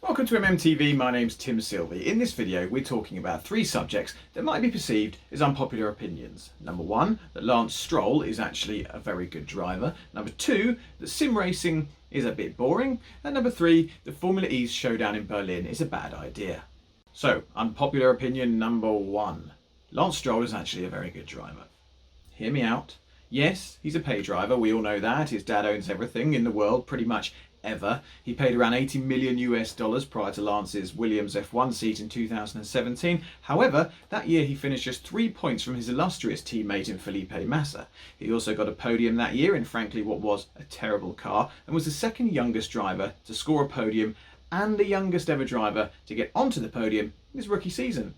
Welcome to MMTV, my name's Tim Sylvie. In this video we're talking about three subjects that might be perceived as unpopular opinions. Number one, that Lance Stroll is actually a very good driver. Number two, that sim racing is a bit boring. And number three, that Formula E's showdown in Berlin is a bad idea. So, unpopular opinion number one. Lance Stroll is actually a very good driver. Hear me out. Yes, he's a pay driver, we all know that. His dad owns everything in the world, pretty much ever. He paid around $80 million prior to Lance's Williams F1 seat in 2017. However, that year he finished just 3 points from his illustrious teammate in Felipe Massa. He also got a podium that year in frankly what was a terrible car, and was the second youngest driver to score a podium and the youngest ever driver to get onto the podium in his rookie season.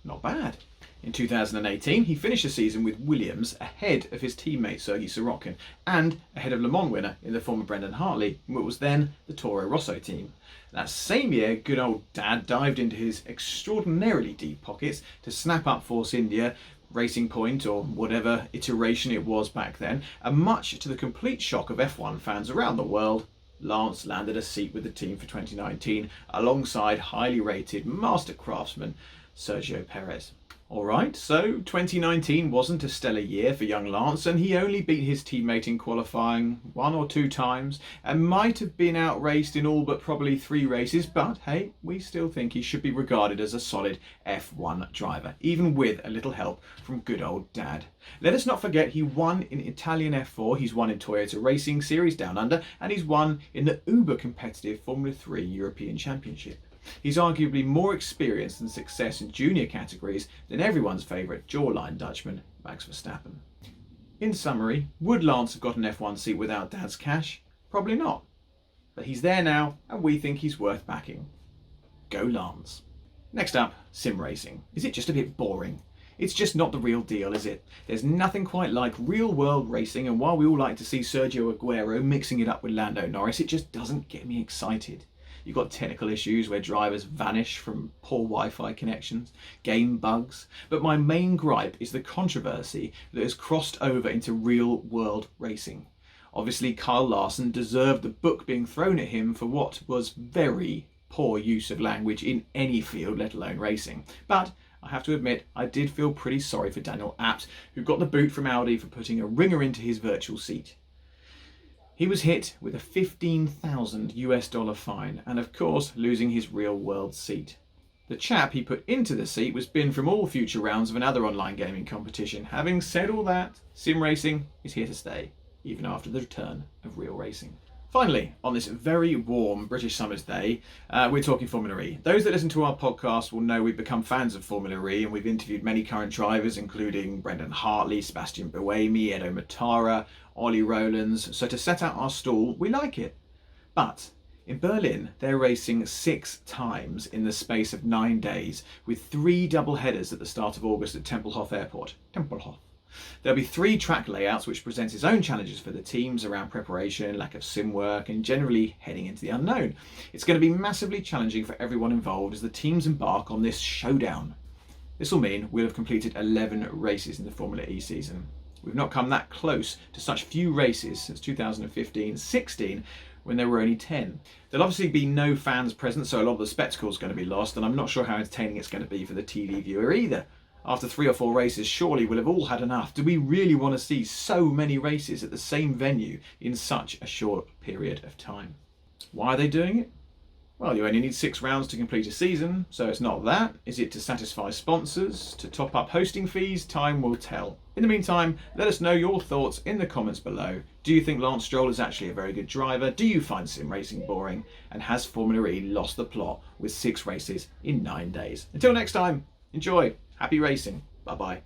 Not bad. In 2018, he finished the season with Williams ahead of his teammate Sergei Sorokin and ahead of Le Mans winner in the former Brendan Hartley, what was then the Toro Rosso team. That same year, good old Dad dived into his extraordinarily deep pockets to snap up Force India, Racing Point, or whatever iteration it was back then, and much to the complete shock of F1 fans around the world, Lance landed a seat with the team for 2019 alongside highly rated master craftsman Sergio Perez. Alright, so 2019 wasn't a stellar year for young Lance, and he only beat his teammate in qualifying 1 or 2 times and might have been outraced in all but probably 3 races, but hey, we still think he should be regarded as a solid F1 driver, even with a little help from good old Dad. Let us not forget he won in Italian F4, he's won in Toyota Racing Series Down Under, and he's won in the uber competitive Formula 3 European Championship. He's arguably more experienced and success in junior categories than everyone's favourite jawline Dutchman, Max Verstappen. In summary, would Lance have got an F1 seat without Dad's cash? Probably not. But he's there now, and we think he's worth backing. Go Lance. Next up, sim racing. Is it just a bit boring? It's just not the real deal, is it? There's nothing quite like real-world racing, and while we all like to see Sergio Aguero mixing it up with Lando Norris, it just doesn't get me excited. You've got technical issues where drivers vanish from poor Wi-Fi connections, game bugs, but my main gripe is the controversy that has crossed over into real-world racing. Obviously, Kyle Larson deserved the book being thrown at him for what was very poor use of language in any field, let alone racing. But I have to admit, I did feel pretty sorry for Daniel Abt, who got the boot from Audi for putting a ringer into his virtual seat. He was hit with a $15,000 fine and of course losing his real world seat. The chap he put into the seat was binned from all future rounds of another online gaming competition. Having said all that, sim racing is here to stay, even after the return of real racing. Finally, on this very warm British summer's day, we're talking Formula E. Those that listen to our podcast will know we've become fans of Formula E, and we've interviewed many current drivers, including Brendan Hartley, Sebastian Buemi, Edo Matara, Ollie Rowlands. So to set out our stall, we like it. But in Berlin, they're racing 6 times in the space of 9 days, with 3 double headers at the start of August at Tempelhof Airport. Tempelhof. There'll be 3 track layouts, which presents its own challenges for the teams around preparation, lack of sim work, and generally heading into the unknown. It's going to be massively challenging for everyone involved as the teams embark on this showdown. This will mean we'll have completed 11 races in the Formula E season. We've not come that close to such few races since 2015-16, when there were only 10. There'll obviously be no fans present, so a lot of the spectacle is going to be lost, and I'm not sure how entertaining it's going to be for the TV viewer either. After 3 or 4 races, surely we'll have all had enough. Do we really want to see so many races at the same venue in such a short period of time? Why are they doing it? Well, you only need 6 rounds to complete a season, so it's not that. Is it to satisfy sponsors? To top up hosting fees? Time will tell. In the meantime, let us know your thoughts in the comments below. Do you think Lance Stroll is actually a very good driver? Do you find sim racing boring? And has Formula E lost the plot with 6 races in 9 days? Until next time, enjoy. Happy racing. Bye-bye.